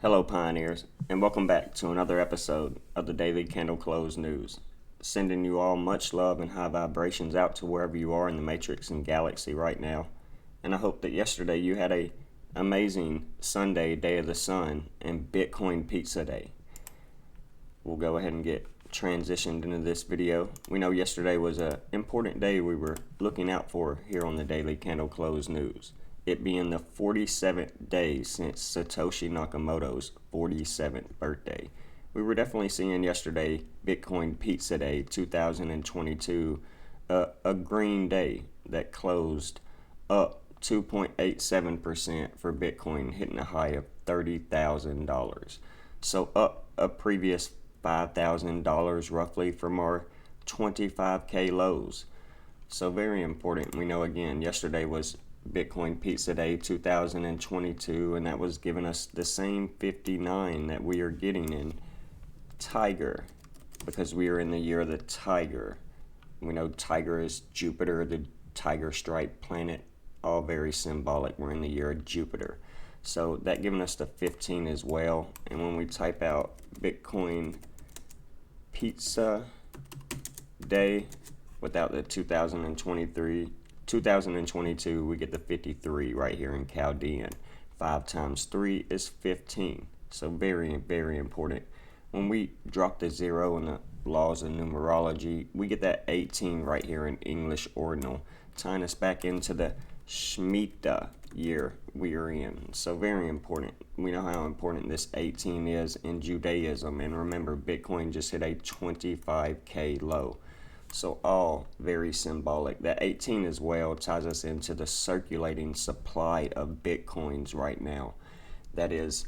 Hello, Pioneers, and welcome back to another episode of the Daily Candle Close News. Sending you all much love and high vibrations out to wherever you are in the matrix and galaxy right now. And I hope that yesterday you had a amazing Sunday, Day of the Sun, and Bitcoin Pizza Day. We'll go ahead and get transitioned into this video. We know yesterday was an important day we were looking out for here on the Daily Candle Close News. It being the 47th day since Satoshi Nakamoto's 47th birthday. We were definitely seeing yesterday, Bitcoin Pizza Day 2022, a green day that closed up 2.87% for Bitcoin, hitting a high of $30,000. So up a previous $5,000 roughly from our 25K lows. So very important. We know again, yesterday was Bitcoin Pizza Day 2022, and that was giving us the same 59 that we are getting in Tiger, because we are in the year of the Tiger. We know Tiger is Jupiter, the tiger stripe planet, all very symbolic. We're in the year of Jupiter. So that giving us the 15 as well. And when we type out Bitcoin Pizza Day without the 2022, we get the 53 right here in Chaldean. 5 times 3 is 15. So very, very important. When we drop the 0 in the laws of numerology, we get that 18 right here in English ordinal, tying us back into the Shemitah year we are in. So very important. We know how important this 18 is in Judaism. And remember, Bitcoin just hit a 25K low. So all very symbolic. That 18 as well ties us into the circulating supply of Bitcoins right now. That is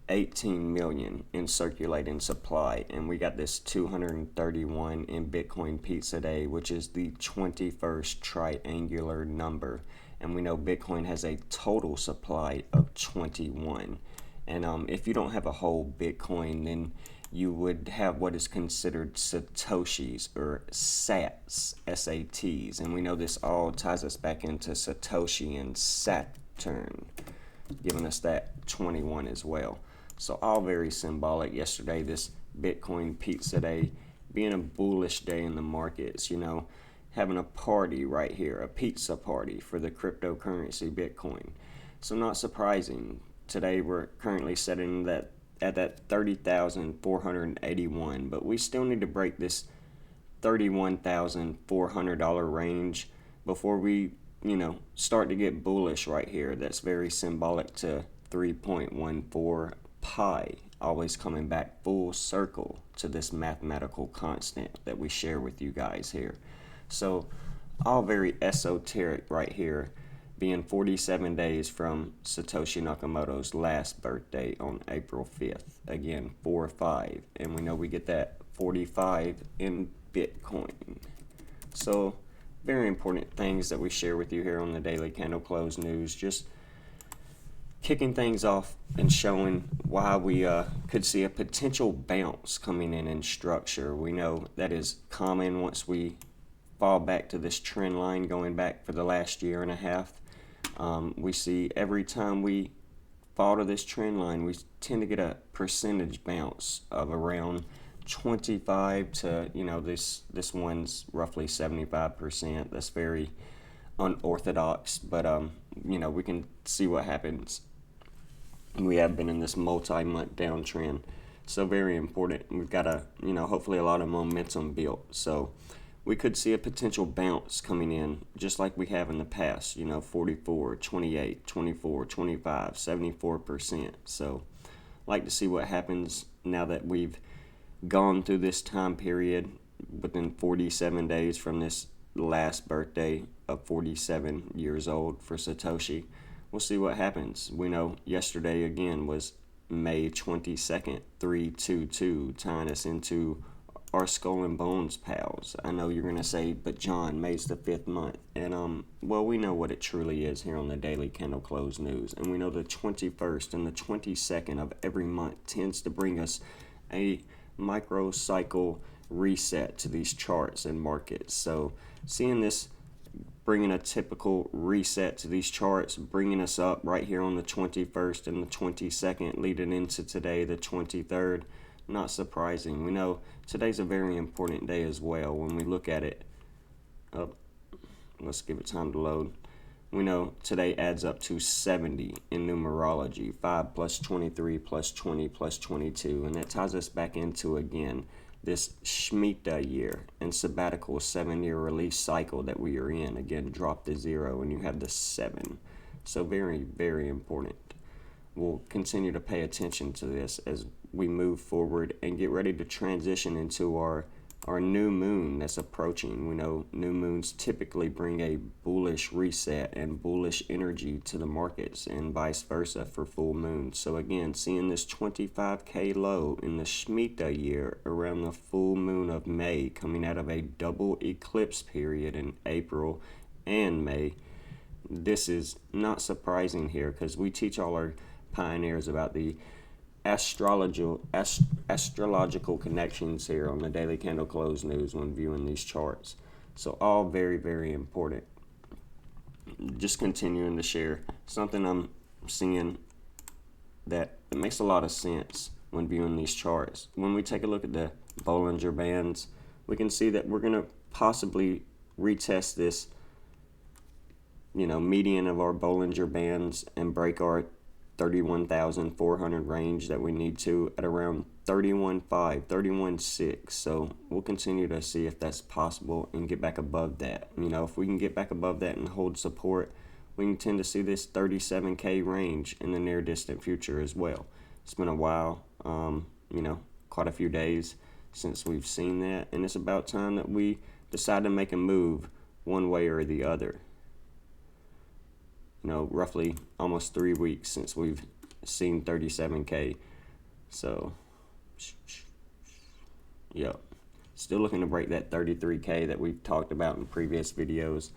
18 million in circulating supply. And we got this 231 in Bitcoin Pizza Day, which is the 21st triangular number. And we know Bitcoin has a total supply of 21. And if you don't have a whole Bitcoin, then you would have what is considered Satoshis or Sats, S-A-Ts. And we know this all ties us back into Satoshi and Saturn, giving us that 21 as well. So all very symbolic yesterday, this Bitcoin Pizza Day, being a bullish day in the markets, having a party right here, a pizza party for the cryptocurrency Bitcoin. So not surprising. Today we're currently setting that at that 30,481, but we still need to break this $31,400 range before we, start to get bullish right here. That's very symbolic to 3.14 pi, always coming back full circle to this mathematical constant that we share with you guys here. So all very esoteric right here, being 47 days from Satoshi Nakamoto's last birthday on April 5th. Again, 4-5. And we know we get that 45 in Bitcoin. So, very important things that we share with you here on the Daily Candle Close News. Just kicking things off and showing why we could see a potential bounce coming in structure. We know that is common once we fall back to this trend line going back for the last year and a half. We see every time we fall to this trend line, we tend to get a percentage bounce of around 25 to, this one's roughly 75%. That's very unorthodox, but, we can see what happens. We have been in this multi-month downtrend. So very important. We've got hopefully a lot of momentum built. So we could see a potential bounce coming in, just like we have in the past, 44, 28, 24, 25, 74%. So like to see what happens now that we've gone through this time period within 47 days from this last birthday of 47 years old for Satoshi. We'll see what happens. We know yesterday again was May 22nd, 322, tying us into our skull and bones pals. I know you're going to say, but John, May's the 5th month. And, we know what it truly is here on the Daily Candle Close News. And we know the 21st and the 22nd of every month tends to bring us a microcycle reset to these charts and markets. So seeing this bringing a typical reset to these charts, bringing us up right here on the 21st and the 22nd, leading into today, the 23rd. Not surprising. We know today's a very important day as well when we look at it. Let's give it time to load. We know today adds up to 70 in numerology, 5 plus 23 plus 20 plus 22, and that ties us back into, again, this Shemitah year and sabbatical 7-year release cycle that we are in. Again, drop the 0 and you have the 7. So very, very important. We'll continue to pay attention to this as we move forward and get ready to transition into our new moon that's approaching. We know new moons typically bring a bullish reset and bullish energy to the markets, and vice versa for full moons. So again, seeing this 25K low in the Shemitah year around the full moon of May, coming out of a double eclipse period in April and May. This is not surprising here because we teach all our pioneers about the astrological connections here on the Daily Candle Close News when viewing these charts. So all very, very important. Just continuing to share something I'm seeing that it makes a lot of sense when viewing these charts. When we take a look at the Bollinger Bands, we can see that we're going to possibly retest this, median of our Bollinger Bands and break our 31,400 range that we need to at around 31.5, 31.6. So we'll continue to see if that's possible and get back above that. If we can get back above that and hold support, we can tend to see this 37K range in the near distant future as well. It's been a while, quite a few days since we've seen that, and it's about time that we decide to make a move one way or the other. Roughly almost 3 weeks since we've seen 37K. So, still looking to break that 33K that we've talked about in previous videos.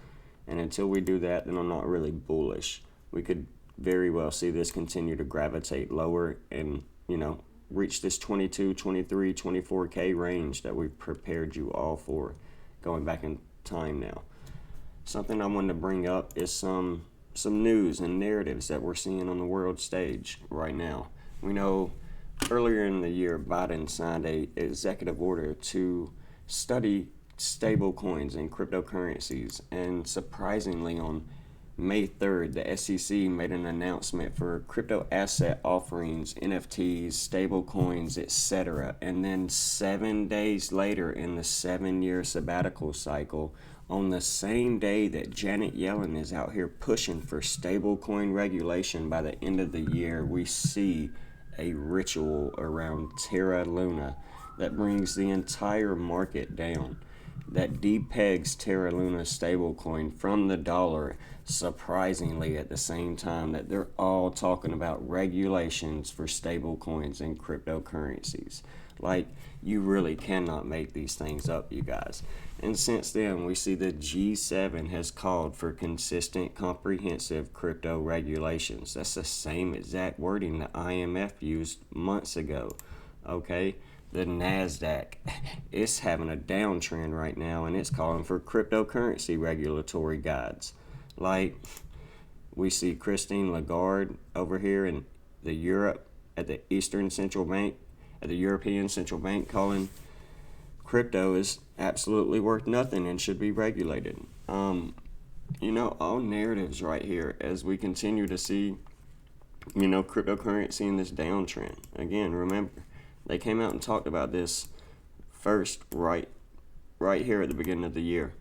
And until we do that, then I'm not really bullish. We could very well see this continue to gravitate lower and, reach this 22, 23, 24K range that we've prepared you all for going back in time now. Something I wanted to bring up is some news and narratives that we're seeing on the world stage right now. We know earlier in the year, Biden signed an executive order to study stable coins and cryptocurrencies, and surprisingly on May 3rd, the SEC made an announcement for crypto asset offerings, NFTs, stable coins, etc. And then 7 days later in the 7-year sabbatical cycle, on the same day that Janet Yellen is out here pushing for stablecoin regulation by the end of the year, we see a ritual around Terra Luna that brings the entire market down, that depegs Terra Luna stablecoin from the dollar, surprisingly at the same time that they're all talking about regulations for stablecoins and cryptocurrencies. Like, you really cannot make these things up, you guys. And since then, we see the G7 has called for consistent, comprehensive crypto regulations. That's the same exact wording the IMF used months ago, okay? The NASDAQ, it's having a downtrend right now, and it's calling for cryptocurrency regulatory guides. Like, we see Christine Lagarde over here in Europe at the Eastern Central Bank, at the European Central Bank, calling crypto is absolutely worth nothing and should be regulated. All narratives right here as we continue to see, cryptocurrency in this downtrend. Again, remember, they came out and talked about this first right here at the beginning of the year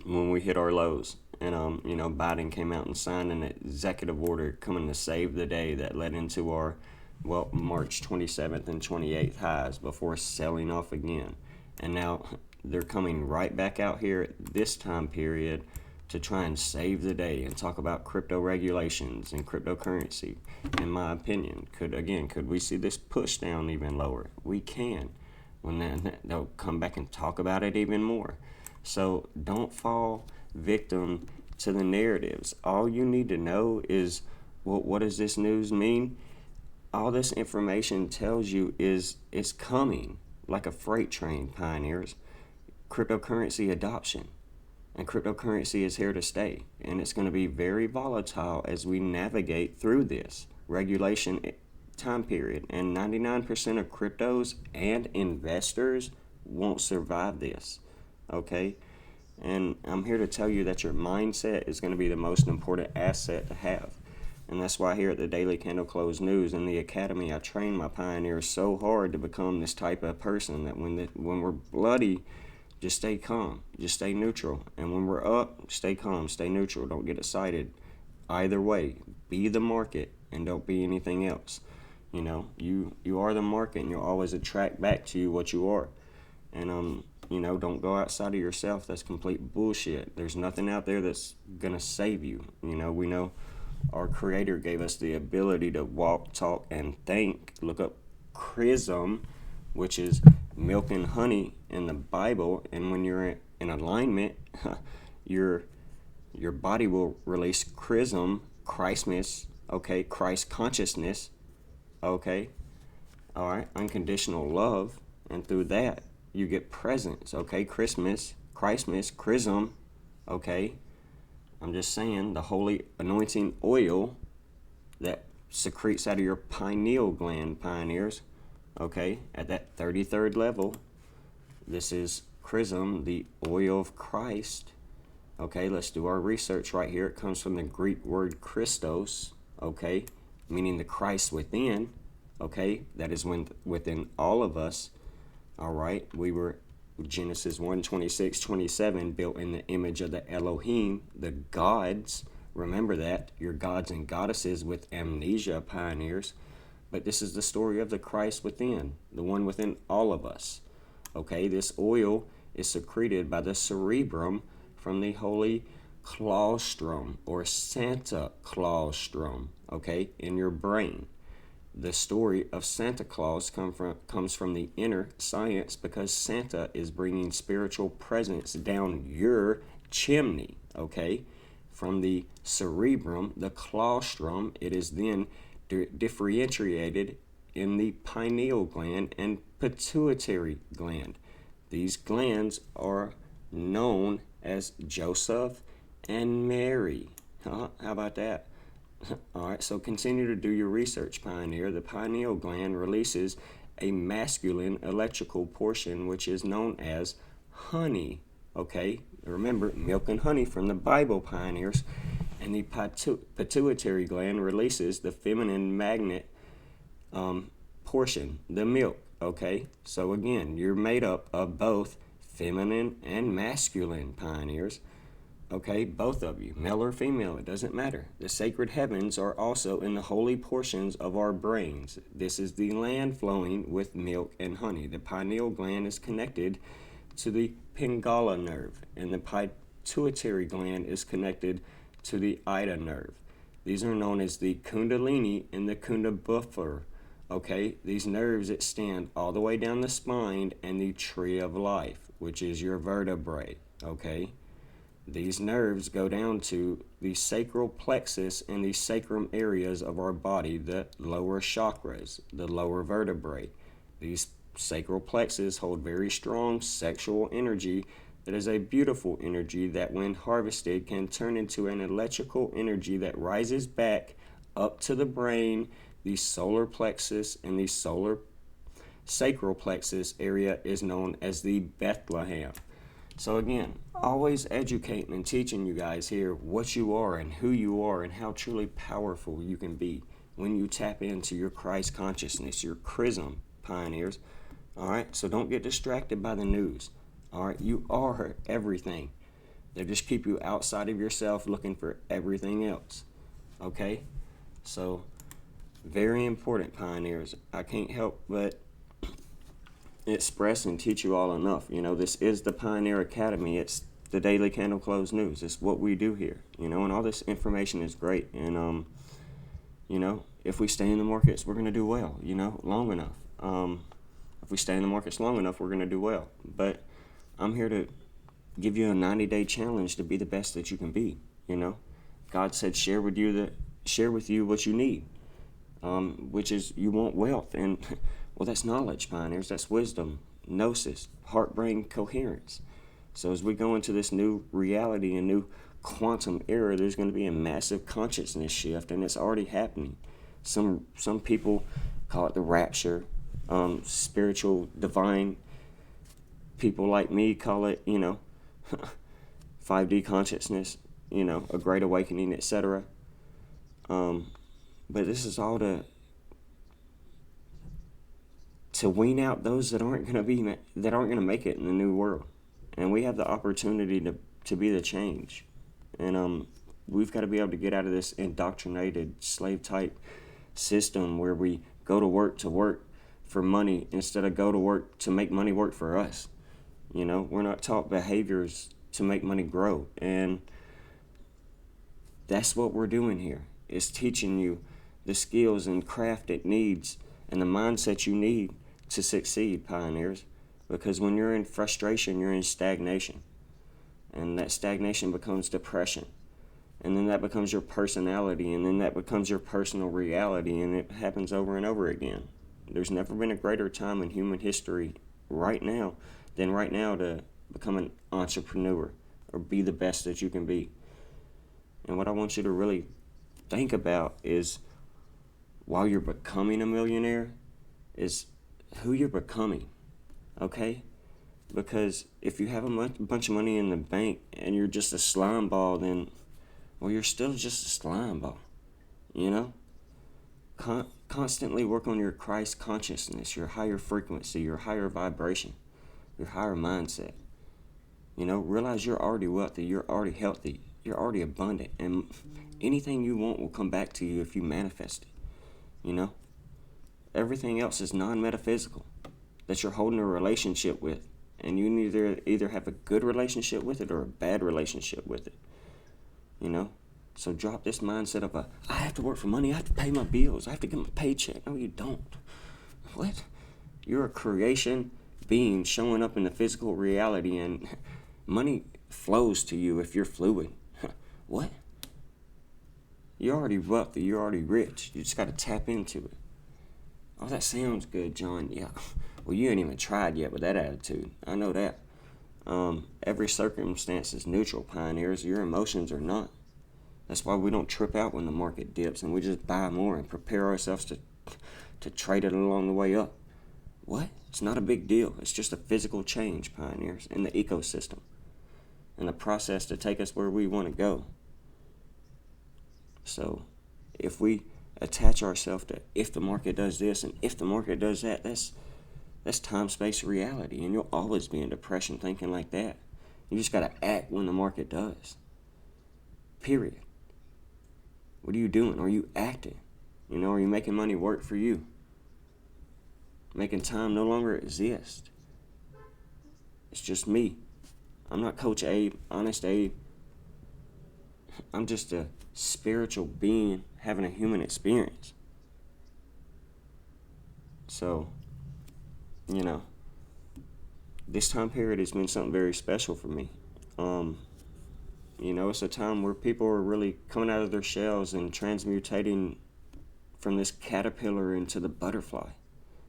when we hit our lows. And, Biden came out and signed an executive order coming to save the day that led into our, March 27th and 28th highs before selling off again. And now they're coming right back out here at this time period to try and save the day and talk about crypto regulations and cryptocurrency. In my opinion, could we see this push down even lower? We can. When they'll come back and talk about it even more. So don't fall victim to the narratives. All you need to know is, what does this news mean? All this information tells you is it's coming like a freight train, pioneers. Cryptocurrency adoption. And cryptocurrency is here to stay. And it's going to be very volatile as we navigate through this regulation time period. And 99% of cryptos and investors won't survive this. Okay? And I'm here to tell you that your mindset is going to be the most important asset to have. And that's why here at the Daily Candle Close News in the Academy, I train my pioneers so hard to become this type of person that when we're bloody, just stay calm, just stay neutral. And when we're up, stay calm, stay neutral. Don't get excited. Either way, be the market and don't be anything else. You know, you are the market, and you'll always attract back to you what you are. And you know, don't go outside of yourself. That's complete bullshit. There's nothing out there that's gonna save you. You know, we know our Creator gave us the ability to walk, talk, and think. Look up chrism, which is milk and honey in the Bible, and when you're in alignment, your body will release chrism, Christmas, okay, Christ consciousness, okay, all right, unconditional love, and through that you get presence, okay, Christmas, chrism, okay. I'm just saying the holy anointing oil that secretes out of your pineal gland, pioneers, okay, at that 33rd level. This is chrism, the oil of Christ. Okay, let's do our research right here. It comes from the Greek word Christos, okay, meaning the Christ within, okay, that is within all of us. All right, we were Genesis 1:26-27, built in the image of the Elohim, the gods. Remember that, your gods and goddesses with amnesia, pioneers. But this is the story of the Christ within, the one within all of us. Okay, this oil is secreted by the cerebrum from the holy claustrum or Santa claustrum, okay, in your brain. The story of Santa Claus comes from the inner science, because Santa is bringing spiritual presence down your chimney, okay? From the cerebrum, the claustrum, it is then differentiated in the pineal gland and pituitary gland. These glands are known as Joseph and Mary. How about that? All right, so continue to do your research, pioneer. The pineal gland releases a masculine electrical portion, which is known as honey. Okay, remember, milk and honey from the Bible, pioneers. And the pituitary gland releases the feminine magnet portion, the milk. Okay, so again, you're made up of both feminine and masculine, pioneers. Okay, both of you, male or female, it doesn't matter. The sacred heavens are also in the holy portions of our brains. This is the land flowing with milk and honey. The pineal gland is connected to the pingala nerve, and the pituitary gland is connected to the ida nerve. These are known as the kundalini and the kundabuffer. Okay, these nerves extend all the way down the spine and the tree of life, which is your vertebrae. Okay. These nerves go down to the sacral plexus and the sacrum areas of our body, the lower chakras, the lower vertebrae. These sacral plexus hold very strong sexual energy that is a beautiful energy that, when harvested, can turn into an electrical energy that rises back up to the brain, the solar plexus, and the solar sacral plexus area is known as the Bethlehem. So again, always educating and teaching you guys here what you are and who you are and how truly powerful you can be when you tap into your Christ consciousness, your chrism, pioneers. All right, so don't get distracted by the news. All right, you are everything. They just keep you outside of yourself looking for everything else. Okay, so very important, pioneers. I can't help but express and teach you all enough. You know, this is the Pioneer Academy. It's the Daily Candle Close News. It's what we do here, you know, and all this information is great. And, you know, if we stay in the markets, we're going to do well, you know, long enough. If we stay in the markets long enough, we're going to do well. But I'm here to give you a 90-day challenge to be the best that you can be, you know. God said share with you what you need, which is you want wealth. And well, that's knowledge, pioneers. That's wisdom, gnosis, heart-brain coherence. So as we go into this new reality and new quantum era, there's going to be a massive consciousness shift, and it's already happening. Some people call it the rapture. Spiritual, divine people like me call it, 5D consciousness, a great awakening, etc. But this is all to wean out those that aren't going to make it in the new world, and we have the opportunity to be the change, and we've got to be able to get out of this indoctrinated slave type system where we go to work for money instead of go to work to make money work for us. We're not taught behaviors to make money grow, and that's what we're doing here, is teaching you the skills and craft it needs and the mindset you need to succeed, pioneers. Because when you're in frustration, you're in stagnation, and that stagnation becomes depression, and then that becomes your personality, and then that becomes your personal reality, and it happens over and over again. There's never been a greater time in human history than right now to become an entrepreneur or be the best that you can be. And what I want you to really think about is, while you're becoming a millionaire, is who you're becoming, okay? Because if you have a bunch of money in the bank and you're just a slime ball, then, well, you're still just a slime ball, Constantly work on your Christ consciousness, your higher frequency, your higher vibration, your higher mindset. Realize you're already wealthy, you're already healthy, you're already abundant, and anything you want will come back to you if you manifest it. Everything else is non-metaphysical that you're holding a relationship with, and you either have a good relationship with it or a bad relationship with it. So drop this mindset of I have to work for money, I have to pay my bills, I have to get my paycheck. No, you don't. What? You're a creation being showing up in the physical reality, and money flows to you if you're fluid. What? You're already wealthy, you're already rich. You just got to tap into it. Oh, that sounds good, John. Yeah. Well, you ain't even tried yet with that attitude. I know that. Every circumstance is neutral, pioneers. Your emotions are not. That's why we don't trip out when the market dips, and we just buy more and prepare ourselves to trade it along the way up. What? It's not a big deal. It's just a physical change, pioneers, in the ecosystem, and the process to take us where we want to go. So if we attach ourselves to if the market does this and if the market does that, that's time-space reality, and you'll always be in depression thinking like that. You just got to act when the market does. Period. What are you doing? Are you acting? Are you making money work for you? Making time no longer exist. It's just me. I'm not Coach Abe, Honest Abe. I'm just a spiritual being having a human experience. So, this time period has been something very special for me. It's a time where people are really coming out of their shells and transmutating from this caterpillar into the butterfly,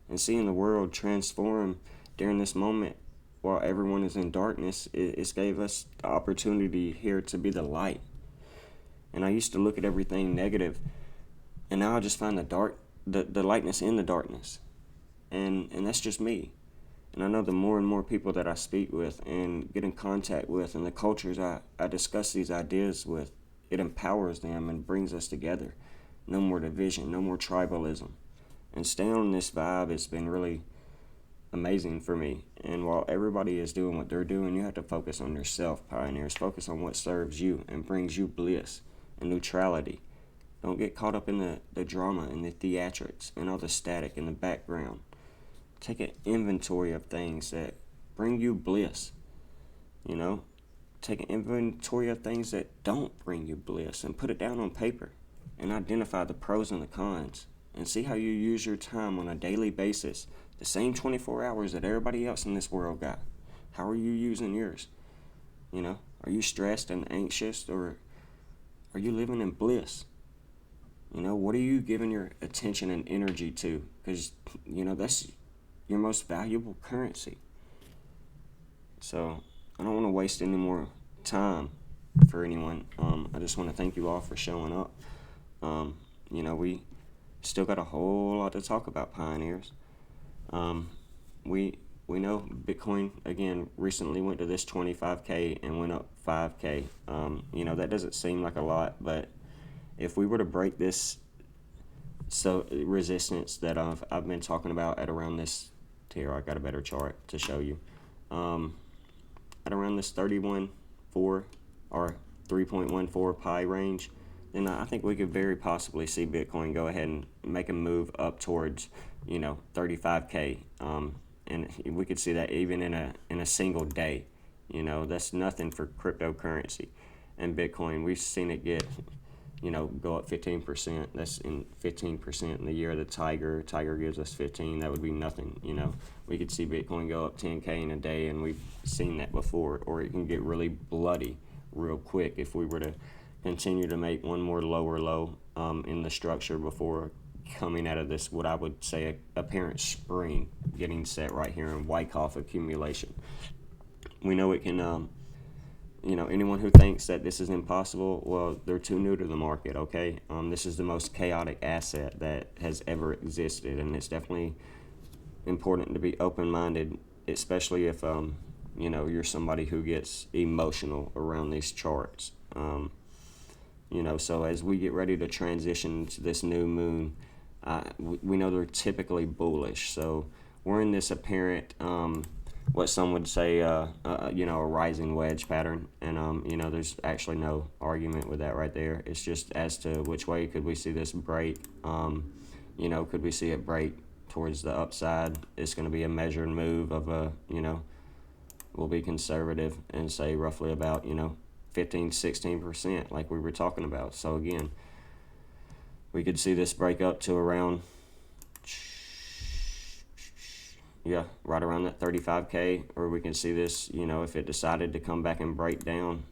and seeing the world transform during this moment while everyone is in darkness. It's gave us the opportunity here to be the light. And I used to look at everything negative, and now I just find the lightness in the darkness. And that's just me. And I know the more and more people that I speak with and get in contact with, and the cultures I discuss these ideas with, it empowers them and brings us together. No more division, no more tribalism. And staying on this vibe has been really amazing for me. And while everybody is doing what they're doing, you have to focus on yourself, pioneers. Focus on what serves you and brings you bliss and neutrality. Don't get caught up in the drama and the theatrics and all the static in the background. Take an inventory of things that bring you bliss. Take an inventory of things that don't bring you bliss and put it down on paper, and identify the pros and the cons, and see how you use your time on a daily basis. The same 24 hours that everybody else in this world got. How are you using yours? Are you stressed and anxious, or are you living in bliss? What are you giving your attention and energy to? Because, that's your most valuable currency. So I don't want to waste any more time for anyone. I just want to thank you all for showing up. We still got a whole lot to talk about, pioneers. We we know Bitcoin again recently went to this 25K and went up 5K. That doesn't seem like a lot, but if we were to break this resistance that I've been talking about at around this here, I got a better chart to show you. At around this 31.4 or 3.14 pi range, then I think we could very possibly see Bitcoin go ahead and make a move up towards 35K. And we could see that even in a single day. That's nothing for cryptocurrency. And Bitcoin, we've seen it get go up 15%. That's in 15% in the year of the tiger. Tiger gives us 15. That would be nothing. We could see Bitcoin go up 10K in a day, and we've seen that before. Or it can get really bloody real quick if we were to continue to make one more lower low in the structure before coming out of this, what I would say, apparent spring getting set right here in Wyckoff accumulation. We know it can. Anyone who thinks that this is impossible, well, they're too new to the market, okay? This is the most chaotic asset that has ever existed, and it's definitely important to be open-minded, especially if, you're somebody who gets emotional around these charts. So as we get ready to transition to this new moon, we know they're typically bullish. So we're in this apparent, what some would say, a rising wedge pattern. And, there's actually no argument with that right there. It's just as to which way could we see this break. Could we see it break towards the upside? It's going to be a measured move of we'll be conservative and say roughly about, 15-16% like we were talking about. So again, we could see this break up to around, right around that 35K, or we can see this, if it decided to come back and break down,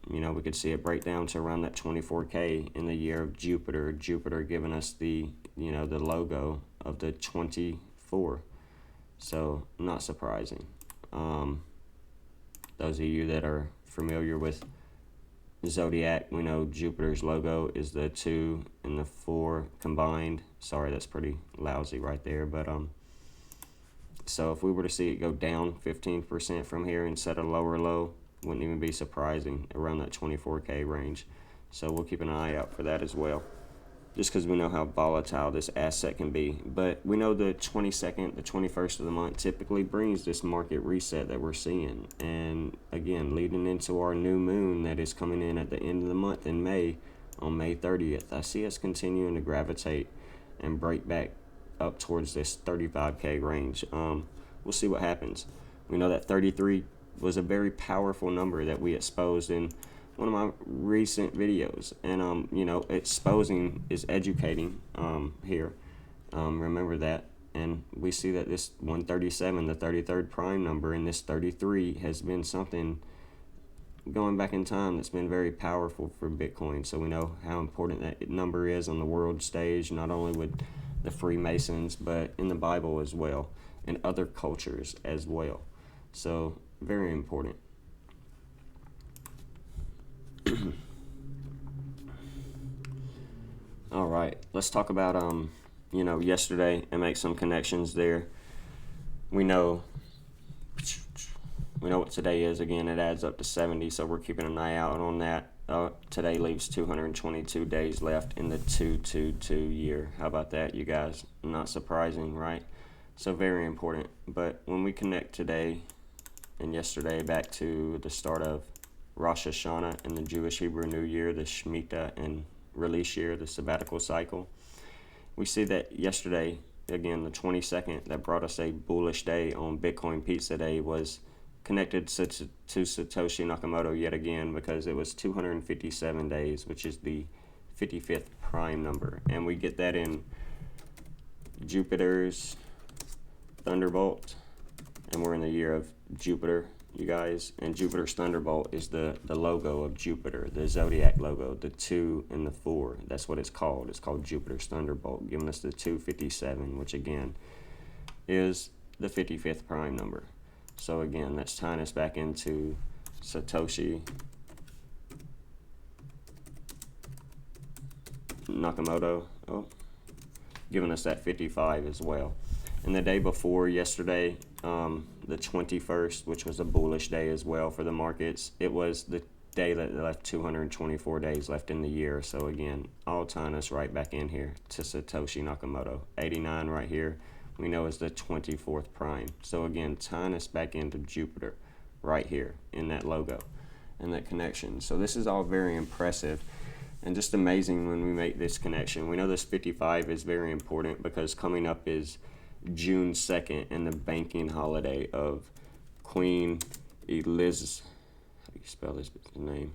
we could see it break down to around that 24K in the year of Jupiter. Jupiter giving us the logo of the 24. So not surprising. Those of you that are familiar with Zodiac, we know Jupiter's logo is the 2 and the 4 combined. Sorry, that's pretty lousy right there, but so if we were to see it go down 15% from here and set a lower low, wouldn't even be surprising around that 24K range. So we'll keep an eye out for that as well, just because we know how volatile this asset can be. But we know the 22nd, the 21st of the month typically brings this market reset that we're seeing. And again, leading into our new moon that is coming in at the end of the month in May, on May 30th, I see us continuing to gravitate and break back up towards this 35K range. We'll see what happens. We know that 33 was a very powerful number that we exposed in one of my recent videos, and exposing is educating here. Remember that. And we see that this 137, the 33rd prime number, and this 33 has been something going back in time that's been very powerful for Bitcoin. So we know how important that number is on the world stage, not only with the Freemasons, but in the Bible as well, and other cultures as well. So very important. All right, let's talk about yesterday and make some connections there. We know what today is. Again, it adds up to 70, so we're keeping an eye out on that. Today leaves 222 days left in the 222 year. How about that, you guys? Not surprising, right? So very important. But when we connect today and yesterday back to the start of Rosh Hashanah and the Jewish Hebrew New Year, the Shemitah and release year, the sabbatical cycle, we see that yesterday, again, the 22nd, that brought us a bullish day on Bitcoin Pizza Day, was connected to Satoshi Nakamoto yet again, because it was 257 days, which is the 55th prime number. And we get that in Jupiter's Thunderbolt, and we're in the year of Jupiter, you guys. And Jupiter's Thunderbolt is the logo of Jupiter, the zodiac logo, the 2 and the 4. That's what it's called. It's called Jupiter's Thunderbolt, giving us the 257, which again is the 55th prime number. So again, that's tying us back into Satoshi Nakamoto, giving us that 55 as well. And the day before yesterday, the 21st, which was a bullish day as well for the markets, it was the day that left 224 days left in the year. So again, all tying us right back in here to Satoshi Nakamoto. 89 right here, we know is the 24th prime. So again, tying us back into Jupiter right here in that logo and that connection. So this is all very impressive and just amazing when we make this connection. We know this 55 is very important because coming up is June 2nd and the banking holiday of Queen Elizabeth. How do you spell this name?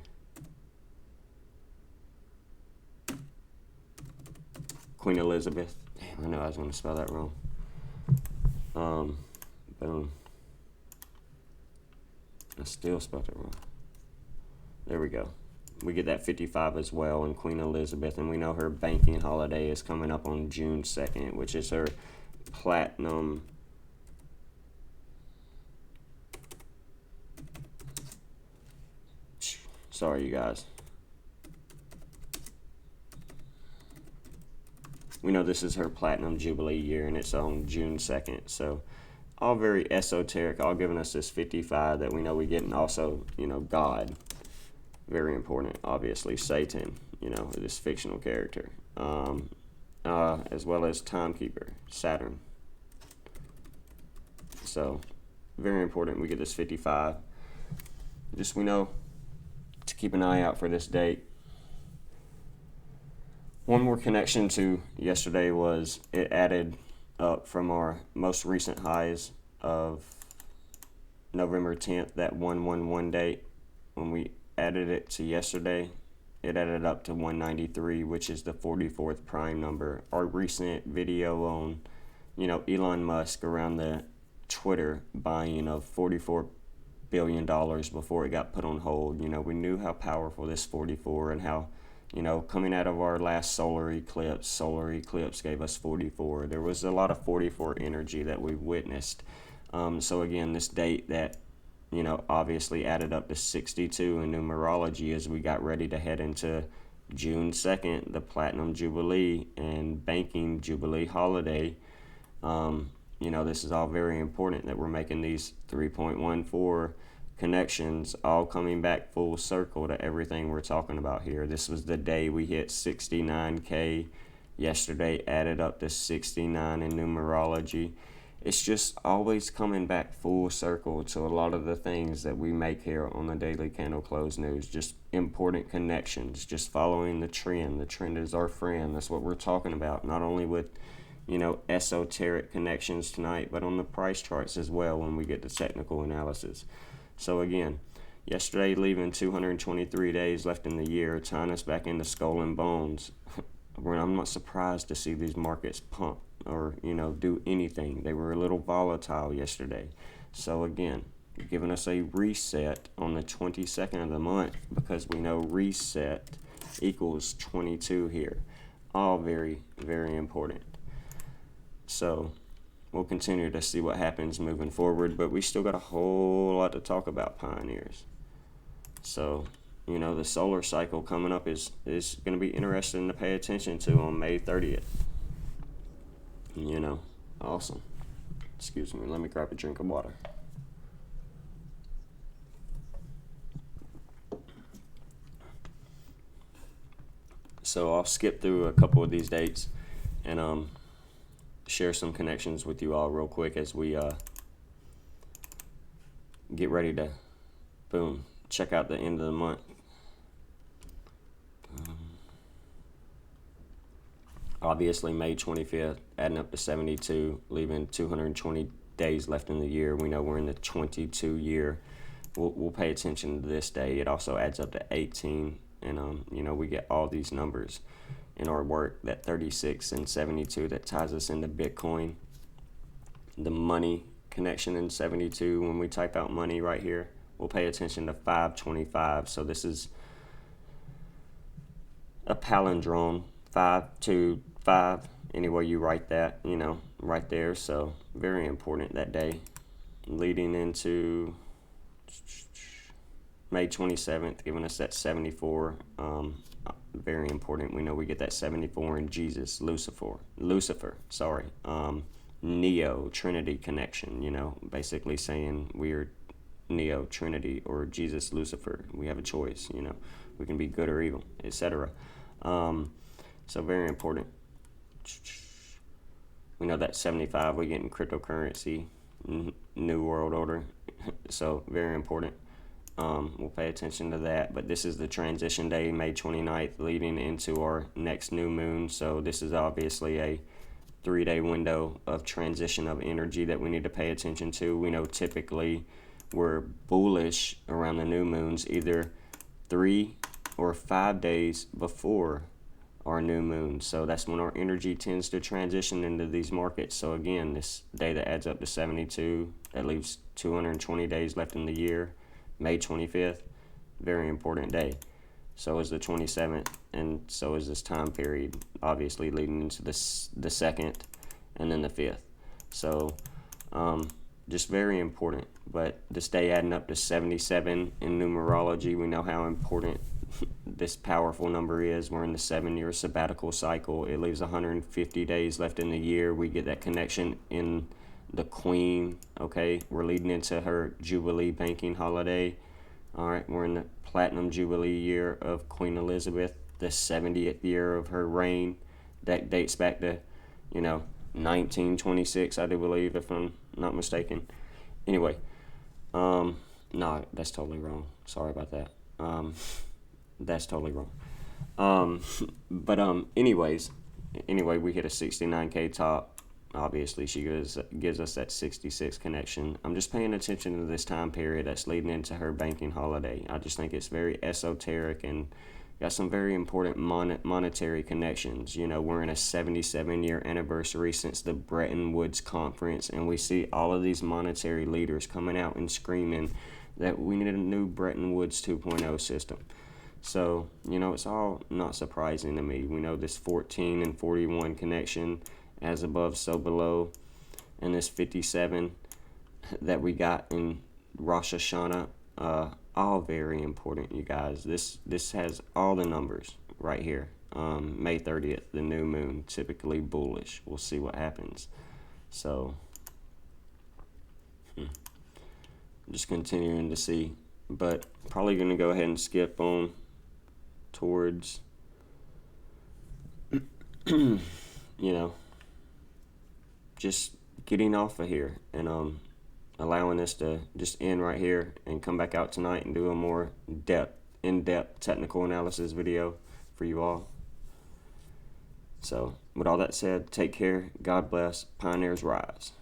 Queen Elizabeth. Damn, I know I was going to spell that wrong. Boom. I still spelled it wrong. There we go. We get that 55 as well in Queen Elizabeth, and we know her banking holiday is coming up on June 2nd, which is her platinum sorry you guys, we know this is her platinum jubilee year and it's on June 2nd. So all very esoteric, all giving us this 55 that we know we get. And also, you know, God, very important, obviously Satan, you know, this fictional character, as well as timekeeper Saturn. So very important we get this 55. Just we know to keep an eye out for this date. One more connection to yesterday was it added up from our most recent highs of November 10th, that 111 date. When we added it to yesterday, it added up to 193, which is the 44th prime number. Our recent video on, you know, Elon Musk around the Twitter buying of $44 billion before it got put on hold. You know, we knew how powerful this 44 and how, you know, coming out of our last solar eclipse gave us 44. There was a lot of 44 energy that we witnessed. So again, this date that, you know, obviously added up to 62 in numerology as we got ready to head into June 2nd, the Platinum Jubilee and Banking Jubilee holiday. You know, this is all very important that we're making these 3.14 connections, all coming back full circle to everything we're talking about here. This was the day we hit 69K. Yesterday added up to 69 in numerology. It's just always coming back full circle to a lot of the things that we make here on the Daily Candle Close News. Just important connections, just following the trend. The trend is our friend. That's what we're talking about, not only with, you know, esoteric connections tonight, but on the price charts as well when we get to technical analysis. So again, yesterday leaving 223 days left in the year, tying us back into skull and bones. I'm not surprised to see these markets pump or, you know, do anything. They were a little volatile yesterday. So again, giving us a reset on the 22nd of the month, because we know reset equals 22 here. All very, very important. So we'll continue to see what happens moving forward, but we still got a whole lot to talk about, pioneers. So, you know, the solar cycle coming up is going to be interesting to pay attention to on May 30th. You know, awesome. Excuse me, let me grab a drink of water. So I'll skip through a couple of these dates and share some connections with you all real quick as we get ready to, boom, check out the end of the month. Obviously, May 25th, adding up to 72, leaving 220 days left in the year. We know we're in the 22 year. We'll pay attention to this day. It also adds up to 18, and you know, we get all these numbers in our work, that 36 and 72 that ties us into Bitcoin. The money connection in 72, when we type out money right here, we'll pay attention to 525. So this is a palindrome, 525, anywhere you write that, you know, right there. So very important that day. leading into May 27th, giving us that 74. Very important. We know we get that 74 in Jesus, Lucifer, sorry. Neo, Trinity connection, you know, basically saying we're Neo, Trinity, or Jesus, Lucifer. We have a choice, you know. We can be good or evil, etc. So very important. We know that 75 we get in cryptocurrency, New World Order. So very important. We'll pay attention to that. But this is the transition day, May 29th, leading into our next new moon. So this is obviously a 3-day window of transition of energy that we need to pay attention to. We know typically we're bullish around the new moons either 3 or 5 days before our new moon. So that's when our energy tends to transition into these markets. So again, this day that adds up to 72, that leaves 220 days left in the year. May 25th, very important day. So is the 27th, and so is this time period, obviously leading into the 2nd and then the 5th. So just very important. But this day adding up to 77 in numerology, we know how important this powerful number is. We're in the 7-year sabbatical cycle. It leaves 150 days left in the year. We get that connection in the Queen. Okay, we're leading into her Jubilee banking holiday. All right, we're in the Platinum Jubilee year of Queen Elizabeth, the 70th year of her reign. That dates back to, 1926, I do believe, if I'm not mistaken. Anyway, no, that's totally wrong. Sorry about that. That's totally wrong. Anyway, we hit a 69K top. Obviously, she gives us that 66 connection. I'm just paying attention to this time period that's leading into her banking holiday. I just think it's very esoteric and got some very important monetary connections. We're in a 77-year anniversary since the Bretton Woods Conference, and we see all of these monetary leaders coming out and screaming that we need a new Bretton Woods 2.0 system. So, it's all not surprising to me. We know this 14 and 41 connection, as above, so below, and this 57 that we got in Rosh Hashanah, all very important, you guys. This has all the numbers right here. May 30th, the new moon, typically bullish. We'll see what happens. So, just continuing to see, but probably going to go ahead and skip on towards, just getting off of here and allowing this to just end right here and come back out tonight and do a more in-depth technical analysis video for you all. So with all that said, take care, God bless, Pioneers rise.